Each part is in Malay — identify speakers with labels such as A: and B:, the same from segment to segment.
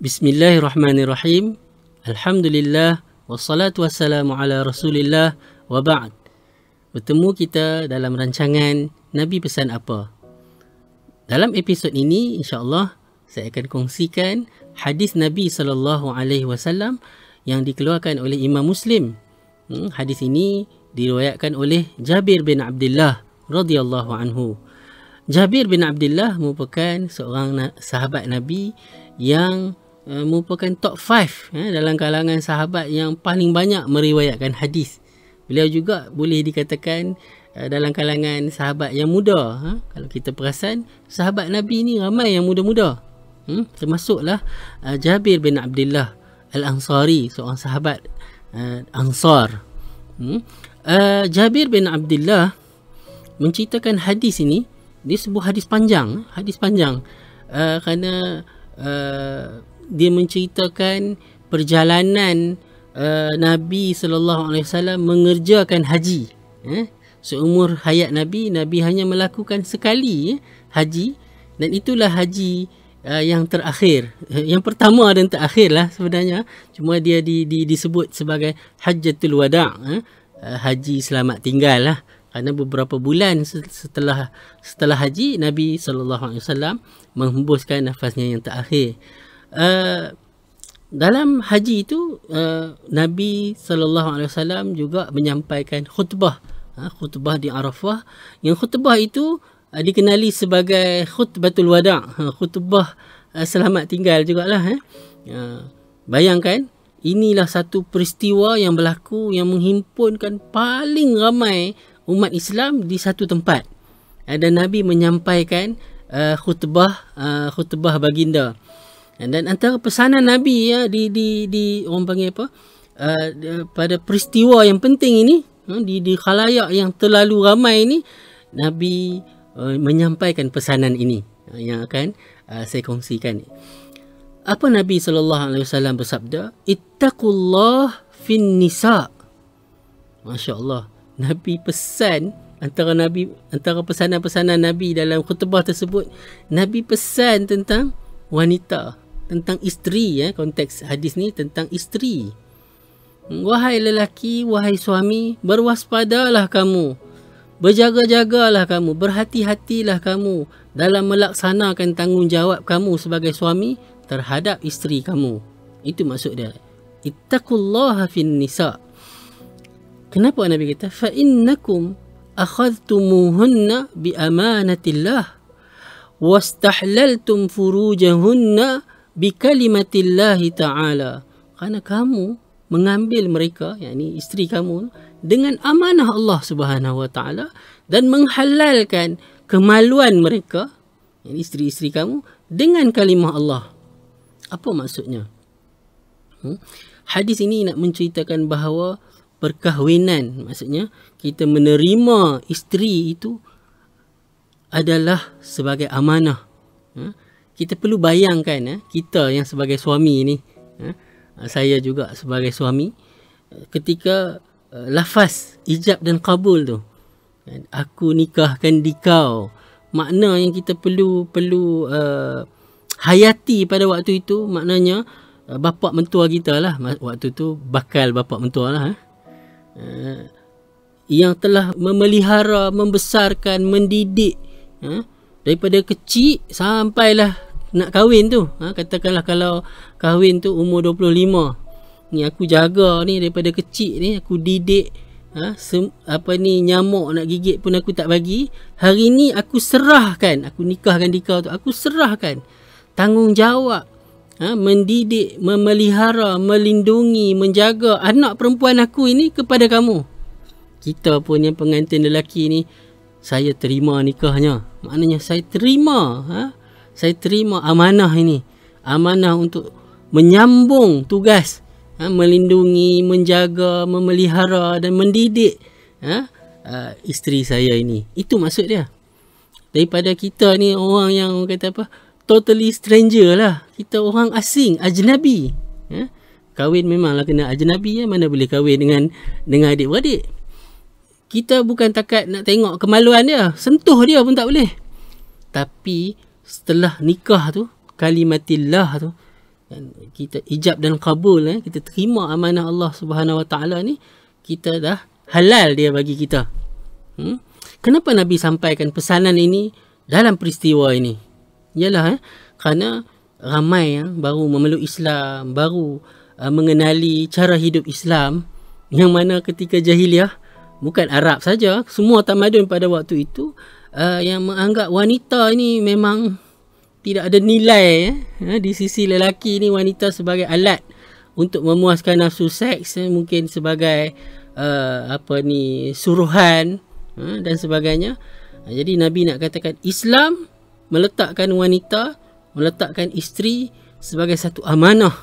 A: Bismillahirrahmanirrahim. Alhamdulillah wassalatu wassalamu ala Rasulillah wa ba'd. Bertemu kita dalam rancangan Nabi Pesan Apa. Dalam episod ini insya-Allah saya akan kongsikan hadis Nabi SAW yang dikeluarkan oleh Imam Muslim. Hadis ini diriwayatkan oleh Jabir bin Abdullah radhiyallahu anhu. Jabir bin Abdullah merupakan seorang sahabat Nabi yang merupakan top 5 dalam kalangan sahabat yang paling banyak meriwayatkan hadis. Beliau juga boleh dikatakan dalam kalangan sahabat yang muda. Kalau kita perasan, sahabat Nabi ni ramai yang muda-muda. Termasuklah Jabir bin Abdullah Al-Ansari, seorang sahabat Ansar. Jabir bin Abdullah menceritakan hadis ini. Dia sebuah hadis panjang. Kerana dia menceritakan perjalanan Nabi SAW mengerjakan haji. Seumur hayat Nabi hanya melakukan sekali haji, dan itulah haji yang terakhir. Yang pertama dan terakhir lah sebenarnya. Cuma dia disebut sebagai Hajjatul Wada', haji selamat tinggal lah. Kerana beberapa bulan setelah haji, Nabi SAW menghembuskan nafasnya yang terakhir. Dalam haji itu Nabi SAW juga menyampaikan khutbah di Arafah. Yang khutbah itu dikenali sebagai khutbatul wada', khutbah selamat tinggal jugalah. Bayangkan, inilah satu peristiwa yang berlaku yang menghimpunkan paling ramai umat Islam di satu tempat, dan Nabi menyampaikan khutbah baginda. Dan antara pesanan Nabi di orang panggil apa, pada peristiwa yang penting ini, di khalayak yang terlalu ramai ini, Nabi menyampaikan pesanan ini yang akan saya kongsikan. Apa Nabi SAW bersabda? Ittaqullah fin nisa. Masya Allah, Nabi pesan, antara pesanan-pesanan Nabi dalam khutbah tersebut, Nabi pesan tentang wanita, tentang isteri. Konteks hadis ni tentang isteri. Wahai lelaki, wahai suami, berwaspadalah kamu, berjaga-jagalah kamu, berhati-hatilah kamu dalam melaksanakan tanggungjawab kamu sebagai suami terhadap isteri kamu. Itu maksud dia. Ittaqullaha fin nisa. Kenapa Nabi kata fa innakum akhadhtumuhunna bi amanatillah wastahlaltum furujahunna bi kalimatillahi ta'ala. Kerana kamu mengambil mereka, yakni isteri kamu, dengan amanah Allah Subhanahu wa taala, dan menghalalkan kemaluan mereka, yakni isteri-isteri kamu, dengan kalimah Allah. Apa maksudnya? Hadis ini nak menceritakan bahawa perkahwinan, maksudnya kita menerima isteri itu adalah sebagai amanah. Kita perlu bayangkan, kita yang sebagai suami ni, saya juga sebagai suami, ketika lafaz ijab dan kabul tu, aku nikahkan dikau, makna yang kita perlu hayati pada waktu itu, maknanya bapa mentua kita lah, waktu tu bakal bapa mentua lah, yang telah memelihara, membesarkan, mendidik daripada kecil sampailah nak kahwin tu. Katakanlah kalau kahwin tu umur 25, ni aku jaga ni daripada kecil ni, aku didik, nyamuk nak gigit pun aku tak bagi. Hari ni aku serahkan, aku nikahkan dikau tu, aku serahkan tanggungjawab mendidik, memelihara, melindungi, menjaga anak perempuan aku ini kepada kamu. Kita pun yang pengantin lelaki ni, saya terima nikahnya. Maknanya saya terima amanah ini. Amanah untuk menyambung tugas, melindungi, menjaga, memelihara dan mendidik isteri saya ini. Itu maksud dia. Daripada kita ni orang yang kata apa, totally stranger lah. Kita orang asing, ajnabi. Kahwin memanglah kena ajnabi, mana boleh kahwin dengan adik-beradik. Kita bukan takat nak tengok kemaluan dia, sentuh dia pun tak boleh. Tapi setelah nikah tu, kalimatillah tu, kan, kita ijab dan kabul, kita terima amanah Allah Subhanahu Wa Taala ni, kita dah halal dia bagi kita. Kenapa Nabi sampaikan pesanan ini dalam peristiwa ini? Ialah kerana ramai yang baru memeluk Islam, baru mengenali cara hidup Islam, yang mana ketika jahiliah, bukan Arab saja, semua tamadun pada waktu itu yang menganggap wanita ini memang tidak ada nilai di sisi lelaki ni, wanita sebagai alat untuk memuaskan nafsu seks, mungkin sebagai suruhan dan sebagainya. Jadi Nabi nak katakan Islam meletakkan wanita, meletakkan isteri sebagai satu amanah,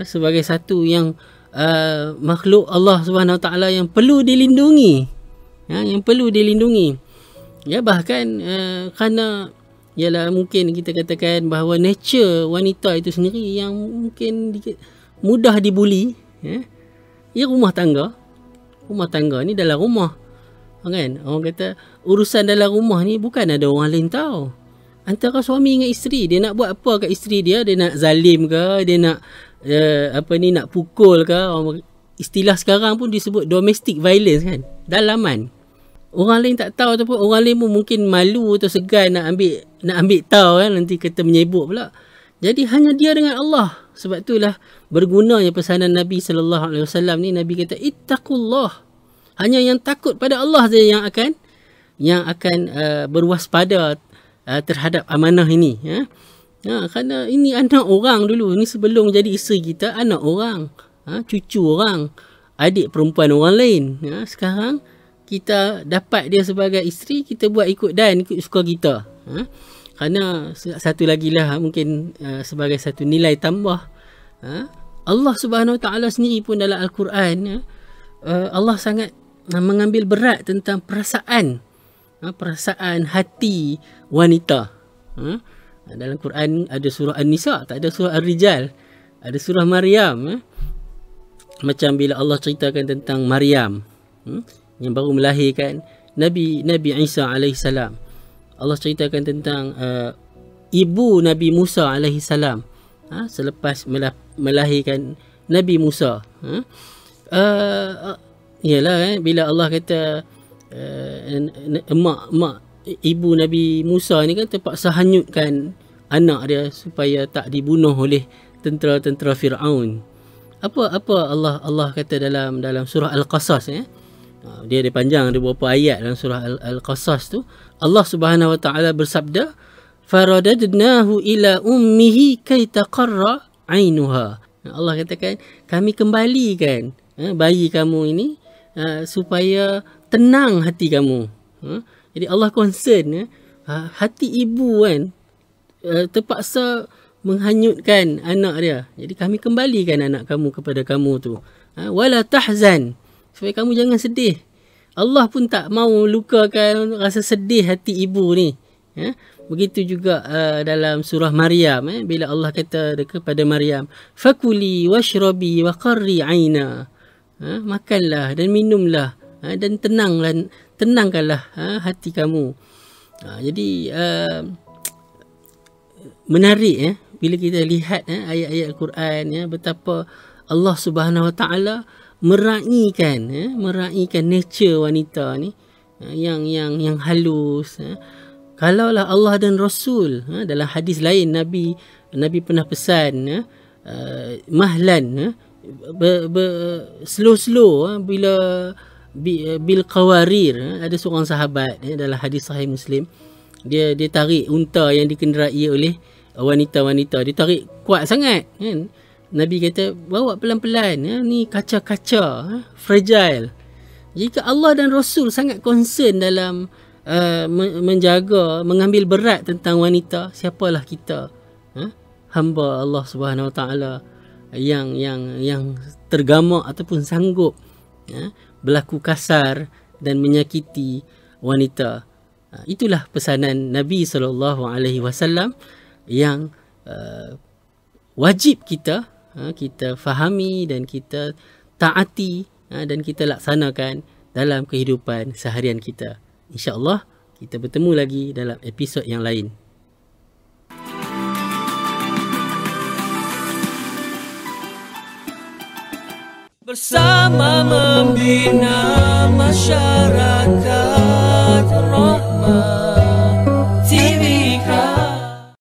A: sebagai satu yang makhluk Allah Subhanahu Wa Taala yang perlu dilindungi, yang perlu dilindungi. Ya, bahkan kerana ialah mungkin kita katakan bahawa nature wanita itu sendiri yang mungkin mudah dibuli, ya, rumah tangga ni dalam rumah, kan, orang kata urusan dalam rumah ni bukan ada orang lain tahu, antara suami dengan isteri. Dia nak buat apa kat isteri dia nak zalim ke, dia nak nak pukul ke, istilah sekarang pun disebut domestic violence, kan, dalaman. Orang lain tak tahu, ataupun orang lain pun mungkin malu atau segan nak ambil tahu, kan, nanti kata menyebut pula. Jadi hanya dia dengan Allah. Sebab itulah bergunanya pesanan Nabi sallallahu alaihi wasallam ni. Nabi kata ittaqullah. Hanya yang takut pada Allah saja yang akan berwaspada terhadap amanah ini, kerana ini anak orang dulu, ni sebelum jadi isteri kita, anak orang, cucu orang, adik perempuan orang lain. Sekarang kita dapat dia sebagai isteri, kita buat ikut suka kita. Kerana satu lagi lah, mungkin sebagai satu nilai tambah, Allah Subhanahu Wa Taala sendiri pun dalam Al-Quran, Allah sangat mengambil berat tentang perasaan hati wanita. Dalam Quran ada surah An-Nisa, tak ada surah Ar-Rijal. Ada surah Maryam, macam bila Allah ceritakan tentang Maryam, yang baru melahirkan Nabi Isa alaihi salam. Allah ceritakan tentang ibu Nabi Musa alaihi salam, selepas melahirkan Nabi Musa. Ialah bila Allah kata mak ibu Nabi Musa ni kan terpaksa hanyutkan anak dia supaya tak dibunuh oleh tentera-tentera Firaun. Apa Allah kata dalam surah Al-Qasas, dia ada panjang, ada beberapa ayat dalam surah Al-Qasas tu. Allah Subhanahu Wa Taala bersabda, faradadnahu ila ummihi kay taqarra ainuha. Allah katakan kami kembalikan bayi kamu ini supaya tenang hati kamu. Jadi Allah concern, hati ibu kan terpaksa menghanyutkan anak dia. Jadi kami kembalikan anak kamu kepada kamu tu. Wala tahzan, supaya kamu jangan sedih. Allah pun tak mau lukakan rasa sedih hati ibu ni. Begitu juga dalam surah Maryam, bila Allah kata kepada Maryam, fakuli washrabi wa qarri aina, makanlah dan minumlah, dan tenangkanlah hati kamu. Jadi menarik bila kita lihat ayat-ayat Al-Quran, betapa Allah Subhanahu Wa Taala meraihkan nature wanita ni, yang halus. Kalaulah Allah dan Rasul, dalam hadis lain Nabi pernah pesan, mahlan, slow bila bil qawarir. Ada seorang sahabat dalam hadis sahih Muslim, dia tarik unta yang dikenderai oleh wanita-wanita, dia tarik kuat sangat, kan. Nabi kata bawa pelan-pelan, ni kaca-kaca, fragile. Jika Allah dan Rasul sangat concern dalam menjaga, mengambil berat tentang wanita, siapalah kita, hamba Allah Subhanahu Wa Taala yang tergamak ataupun sanggup berlaku kasar dan menyakiti wanita. Itulah pesanan Nabi SAW yang wajib kita fahami dan kita taati, dan kita laksanakan dalam kehidupan seharian kita. InsyaAllah kita bertemu lagi dalam episod yang lain.
B: Bersama membina masyarakat.